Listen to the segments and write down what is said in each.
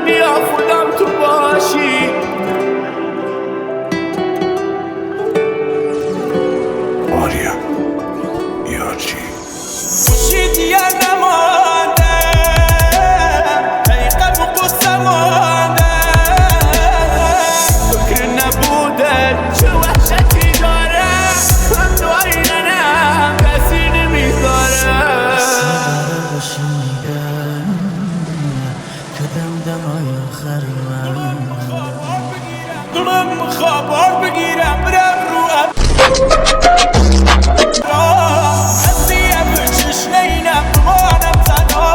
بیا خودم تو باشی. آریا یارچی خوشی دیگه نمانده، حقیقت و قصه مانده، فکر نبوده چه وحشتی داره، هم تو آینه کسی نمیذاره. کدام دمای آخر من دلم خواب آب بگیرم برم رو هستی بچش نینم بمانم تنها.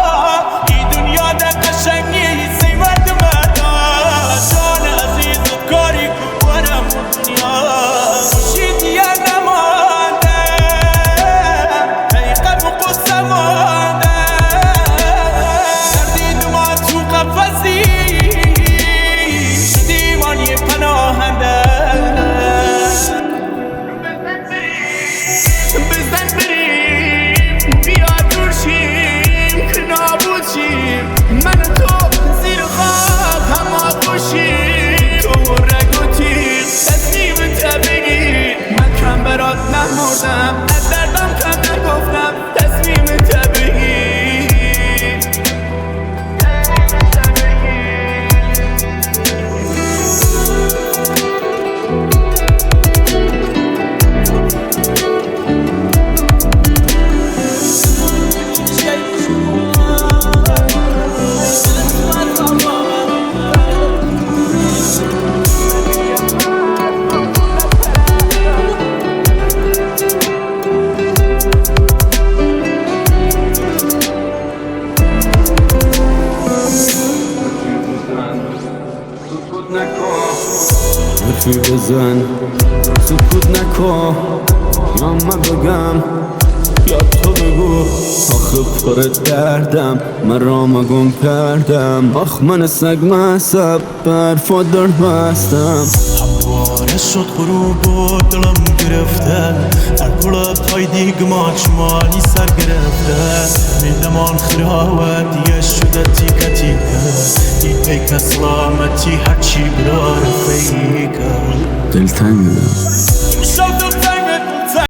این دنیا در قشنگی سیمت مدا، جان عزیزت کاری که برم دنیا. خوشی دیگه نمانده، حقیقت و قصه مانده، دردید ما تو قفصی شدیم آن یه پناهنده. بزن بریم بیا دور شیم که نابود شیم، من و تو زیر خاک هم آغوشیم. تو رگ و تیر تصمیمت بگیر، من کم برات نمردم، از دردم کم نگفتم، تصمیمت بگیر. حرفی بزن سکوت نکن، یا من بگم یا تو بگو. آخه پر دردم مرا گم کردم، آخ من سگ مصب برفا در بستم. همواره شد غروب و دلم گرفته، در پل پای دیگماش مانی سر گرفته. میدمان خراوت یه شده تیکه تیکه، این پیک سلامتی هرچی برا رفیقه. دلتنگم